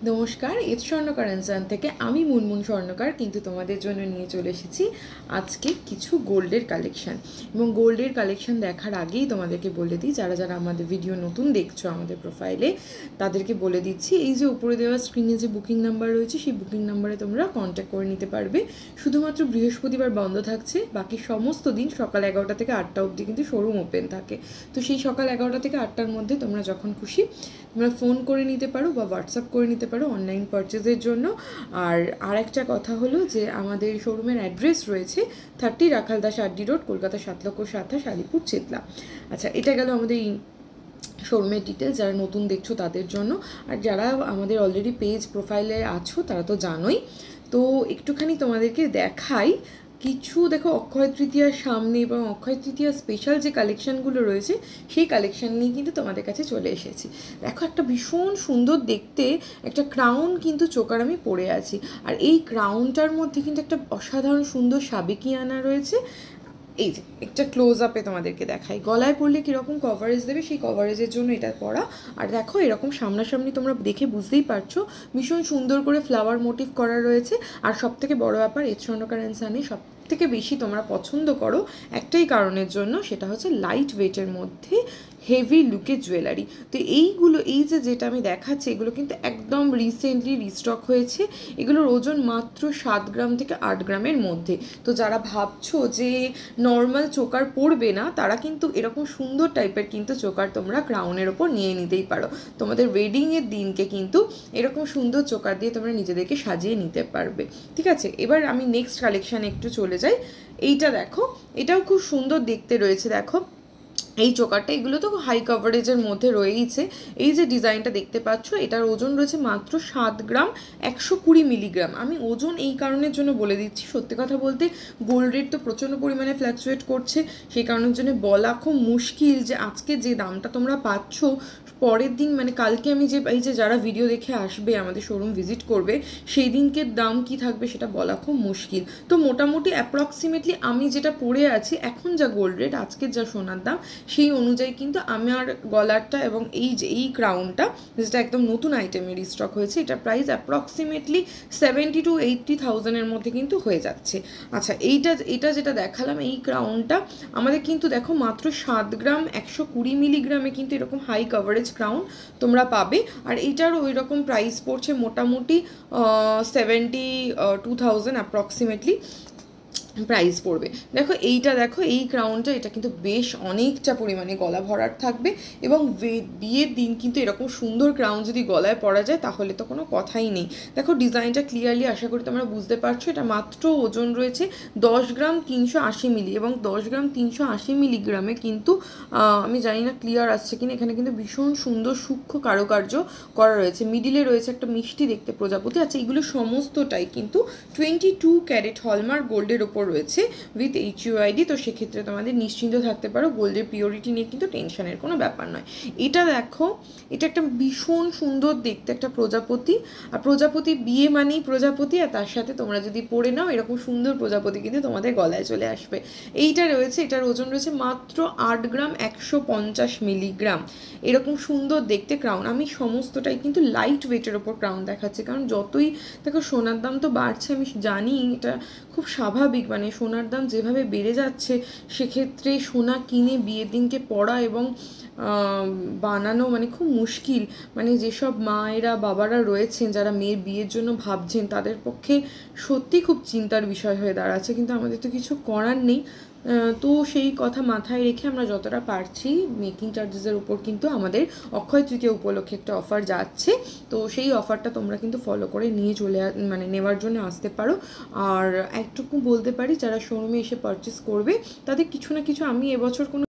নমস্কার, এজ স্বর্ণকার অ্যান্ড থেকে আমি মুনমুন স্বর্ণকার কিন্তু তোমাদের জন্য নিয়ে চলে এসেছি আজকে কিছু গোল্ডের কালেকশন। এবং গোল্ডের কালেকশন দেখার আগেই তোমাদেরকে বলে দিই, যারা যারা আমাদের ভিডিও নতুন দেখছো আমাদের প্রোফাইলে তাদেরকে বলে দিচ্ছি, এই যে উপরে দেওয়া স্ক্রিনে যে বুকিং নাম্বার রয়েছে সেই বুকিং নাম্বারে তোমরা কন্ট্যাক্ট করে নিতে পারবে। শুধুমাত্র বৃহস্পতিবার বন্ধ থাকছে, বাকি সমস্ত দিন সকাল 11টা থেকে 8টা অবধি কিন্তু শোরুম ওপেন থাকে। তো সেই সকাল 11টা থেকে 8টার মধ্যে তোমরা যখন খুশি তোমরা ফোন করে নিতে পারো বা হোয়াটসঅ্যাপ করে নিতে পারো অনলাইন পারচেজের জন্য। আর একটা কথা হলো যে আমাদের শোরুমের অ্যাড্রেস রয়েছে 30 রাখালদাস আড্ডি রোড, কলকাতা 7,27,000, আলিপুর চেতলা। আচ্ছা, এটা গেল আমাদের শোরুমের ডিটেলস। যারা নতুন দেখছো তাদের জন্য, আর যারা আমাদের অলরেডি পেজ প্রোফাইলে আছো তারা তো জানোই। তো একটুখানি তোমাদেরকে দেখাই কিছু। দেখো, অক্ষয় তৃতীয়ার সামনে এবং অক্ষয় তৃতীয়ার স্পেশাল যে কালেকশানগুলো রয়েছে সেই কালেকশান নিয়ে কিন্তু তোমাদের কাছে চলে এসেছি। দেখো, একটা ভীষণ সুন্দর দেখতে একটা ক্রাউন কিন্তু চোকার আমি পরে আছি, আর এই ক্রাউনটার মধ্যে কিন্তু একটা অসাধারণ সুন্দর সাবেকিয়ানা রয়েছে। এই যে একটা ক্লোজ আপে তোমাদেরকে দেখাই, গলায় পরলে কীরকম কভারেজ দেবে সেই কভারেজের জন্য এটা পরা। আর দেখো, এরকম সামনাসামনি তোমরা দেখে বুঝতেই পারছো ভীষণ সুন্দর করে ফ্লাওয়ার মোটিভ করা রয়েছে। আর সব থেকে বড় ব্যাপার, এজ স্বর্ণকার অ্যান্ড সানে সব থেকে বেশি তোমরা পছন্দ করো একটাই কারণের জন্য, সেটা হচ্ছে লাইট ওয়েটের মধ্যে হেভি লুকের জুয়েলারি। তো এইগুলো, এই যেটা আমি দেখাচ্ছি, এগুলো কিন্তু একদম রিসেন্টলি রিস্টক হয়েছে। এগুলোর ওজন মাত্র 7 গ্রাম থেকে 8 গ্রামের মধ্যে। তো যারা ভাবছো যে নর্মাল চোকার পরবে না, তারা কিন্তু এরকম সুন্দর টাইপের কিন্তু চোকার তোমরা ক্রাউনের ওপর নিয়ে নিতেই পারো। তোমাদের ওয়েডিংয়ের দিনকে কিন্তু এরকম সুন্দর চোকার দিয়ে তোমরা নিজেদেরকে সাজিয়ে নিতে পারবে। ঠিক আছে, এবার আমি নেক্সট কালেকশানে একটু চলে যাই। এইটা দেখো, এটাও খুব সুন্দর দেখতে রয়েছে। দেখো এই চোকারটা, এগুলো তো হাই কভারেজের মধ্যে রয়েইছে। এই যে ডিজাইনটা দেখতে পাচ্ছ, এটার ওজন রয়েছে মাত্র 7 গ্রাম 120 মিলিগ্রাম। আমি ওজন এই কারণের জন্য বলে দিচ্ছি, সত্যি কথা বলতে গোল্ড রেট তো প্রচণ্ড পরিমাণে ফ্ল্যাকচুয়েট করছে, সেই কারণের জন্য বলা খুব মুশকিল যে আজকে যে দামটা তোমরা পাচ্ছ পরের দিন, মানে কালকে আমি যে এই যে যারা ভিডিও দেখে আসবে আমাদের শোরুম ভিজিট করবে সেই দিনকে দাম কি থাকবে সেটা বলা খুব মুশকিল। তো মোটামুটি অ্যাপ্রক্সিমেটলি আমি যেটা পরে আছি এখন, যা গোল্ড রেট আজকের যা সোনার দাম সেই অনুযায়ী কিন্তু আমার গলারটা এবং এই যে এই ক্রাউনটা, যেটা একদম নতুন আইটেমের স্টক হয়েছে, এটা প্রাইস অ্যাপ্রক্সিমেটলি 70 to 80,000-এর মধ্যে কিন্তু হয়ে যাচ্ছে। আচ্ছা, এটা যেটা দেখালাম এই ক্রাউনটা আমাদের কিন্তু দেখো মাত্র 7 গ্রাম 120 মিলিগ্রামে কিন্তু এরকম হাই কভারেজ ক্রাউন তোমরা পাবে। আর এইটারও ওই রকম প্রাইস পড়ছে মোটামুটি 72,000 অ্যাপ্রক্সিমেটলি প্রাইস পড়বে। দেখো এইটা, দেখো এই ক্রাউনটা, এটা কিন্তু বেশ অনেকটা পরিমাণে গলা ভরার থাকবে, এবং বিয়ের দিন কিন্তু এরকম সুন্দর ক্রাউন যদি গলায় পরা যায় তাহলে তো কোনো কথাই নেই। দেখো ডিজাইনটা ক্লিয়ারলি আশা করি তোমরা বুঝতে পারছো। এটা মাত্র ওজন রয়েছে 10 গ্রাম 380 মিলি, এবং 10 গ্রাম 380 মিলিগ্রামে কিন্তু আমি জানি না ক্লিয়ার আসছে কিনা, এখানে কিন্তু ভীষণ সুন্দর সূক্ষ্ম কারুকার্য করা রয়েছে। মিডিলে রয়েছে একটা মিষ্টি দেখতে প্রজাপতি। আচ্ছা, এগুলো সমস্তটাই কিন্তু 22 ক্যারেট হলমার্ক গোল্ডের ওপর রয়েছে উইথ HUID। তো সেক্ষেত্রে তোমাদের নিশ্চিন্ত থাকতে পারো, গোল্ডের পিওরিটি নিয়ে কিন্তু টেনশনের কোনো ব্যাপার নয়। এটা দেখো, এটা একটা ভীষণ সুন্দর দেখতে একটা প্রজাপতি, আর প্রজাপতি বিয়ে মানেই প্রজাপতি, আর তার সাথে তোমরা যদি পরে নাও এরকম সুন্দর প্রজাপতি কিন্তু তোমাদের গলায় চলে আসবে। এইটা রয়েছে, এটার ওজন রয়েছে মাত্র 8 গ্রাম 150 মিলিগ্রাম। এরকম সুন্দর দেখতে ক্রাউন। আমি সমস্তটাই কিন্তু লাইট ওয়েটের ওপর ক্রাউন দেখাচ্ছি, কারণ যতই দেখো সোনার দাম তো বাড়ছে, আমি জানি এটা খুব স্বাভাবিক, মানে সোনার দাম যেভাবে বেড়ে যাচ্ছে সেক্ষেত্রে সোনা কিনে বিয়ের দিনকে পরা এবং বানানো মানে খুব মুশকিল। মানে যেসব মায়েরা বাবারা রয়েছেন যারা মেয়ের বিয়ের জন্য ভাবছেন তাদের পক্ষে সত্যি খুব চিন্তার বিষয় হয়ে দাঁড়াচ্ছে, কিন্তু আমাদের তো কিছু করার নেই। তো সেই কথা মাথায় রেখে আমরা যতটা পারছি মেকিং চার্জেসের উপর কিন্তু আমাদের অক্ষয় তৃতীয়া উপলক্ষে একটা অফার যাচ্ছে। তো সেই অফারটা তোমরা কিন্তু ফলো করে নিয়ে মানে নেওয়ার জন্য আসতে পারো। আর একটুকু বলতে পারি, যারা শোরুমে এসে পারচেস করবে তাদের কিছু না কিছু, আমি এবছর কোনো